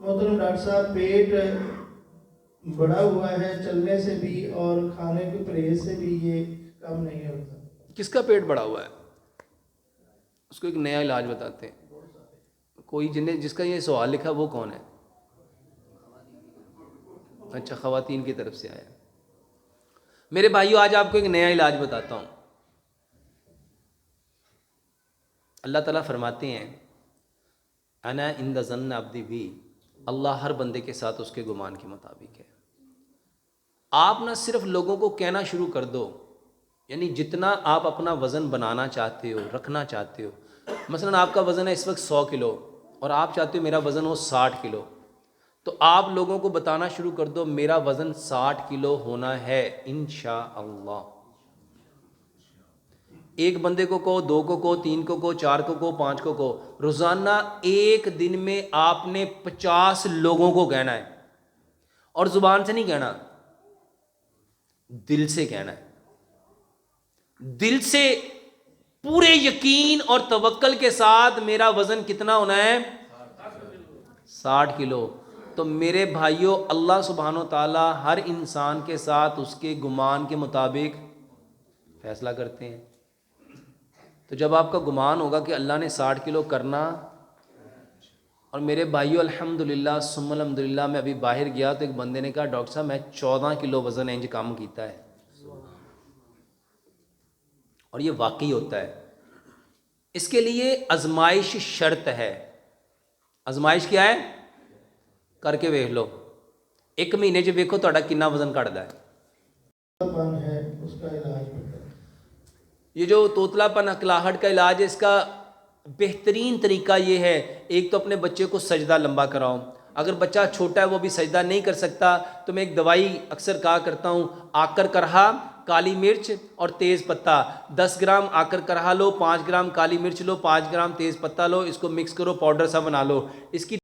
محترم ڈاکٹر صاحب، پیٹ بڑا ہوا ہے، چلنے سے بھی اور کھانے کے پرہیز سے بھی یہ کم نہیں ہوتا۔ کس کا پیٹ بڑا ہوا ہے؟ اس کو ایک نیا علاج بتاتے ہیں۔ کوئی جس کا یہ سوال لکھا وہ کون ہے؟ اچھا، خواتین کی طرف سے آیا۔ میرے بھائیو، آج آپ کو ایک نیا علاج بتاتا ہوں۔ اللہ تعالیٰ فرماتے ہیں انا عند ظن عبدی بھی، اللہ ہر بندے کے ساتھ اس کے گمان کے مطابق ہے۔ آپ نہ صرف لوگوں کو کہنا شروع کر دو، یعنی جتنا آپ اپنا وزن بنانا چاہتے ہو، رکھنا چاہتے ہو، مثلا آپ کا وزن ہے اس وقت 100 کلو اور آپ چاہتے ہو میرا وزن ہو 60 کلو، تو آپ لوگوں کو بتانا شروع کر دو میرا وزن 60 کلو ہونا ہے انشاءاللہ۔ ایک بندے کو کہو، 2 کو کہو، 3 کو کہو، 4 کو کہو، 5 کو کہو، روزانہ ایک دن میں آپ نے 50 لوگوں کو کہنا ہے، اور زبان سے نہیں کہنا، دل سے کہنا ہے۔ دل سے پورے یقین اور توکل کے ساتھ میرا وزن کتنا ہونا ہے؟ 60 کلو۔ تو میرے بھائیوں، اللہ سبحانہ و تعالی ہر انسان کے ساتھ اس کے گمان کے مطابق فیصلہ کرتے ہیں۔ تو جب آپ کا گمان ہوگا کہ اللہ نے 60 کلو کرنا، اور میرے بھائیوں الحمدللہ ثم الحمدللہ، میں ابھی باہر گیا تو ایک بندے نے کہا ڈاکٹر صاحب میں 14 کلو وزن انج کم کیتا ہے، اور یہ واقعی ہوتا ہے۔ اس کے لیے آزمائش شرط ہے۔ آزمائش کیا ہے؟ کر کے دیکھ لو، 1 مہینے چ دیکھو تہاڈا کتنا وزن گھٹدا ہے۔ پن ہے اس کا علاج بتائیں۔ یہ جو توتلا پن اکلاہٹ کا علاج ہے، اس کا بہترین طریقہ یہ ہے، ایک تو اپنے بچے کو سجدہ لمبا کراؤ۔ اگر بچہ چھوٹا ہے وہ بھی سجدہ نہیں کر سکتا تو میں ایک دوائی اکثر کہا کرتا ہوں، آکر کرہا، کالی مرچ اور تیز پتہ، 10 گرام آکر کرہا لو، 5 گرام کالی مرچ لو، 5 گرام تیز پتہ لو، اس کو مکس کرو، پاؤڈر سا بنا لو۔ اس کی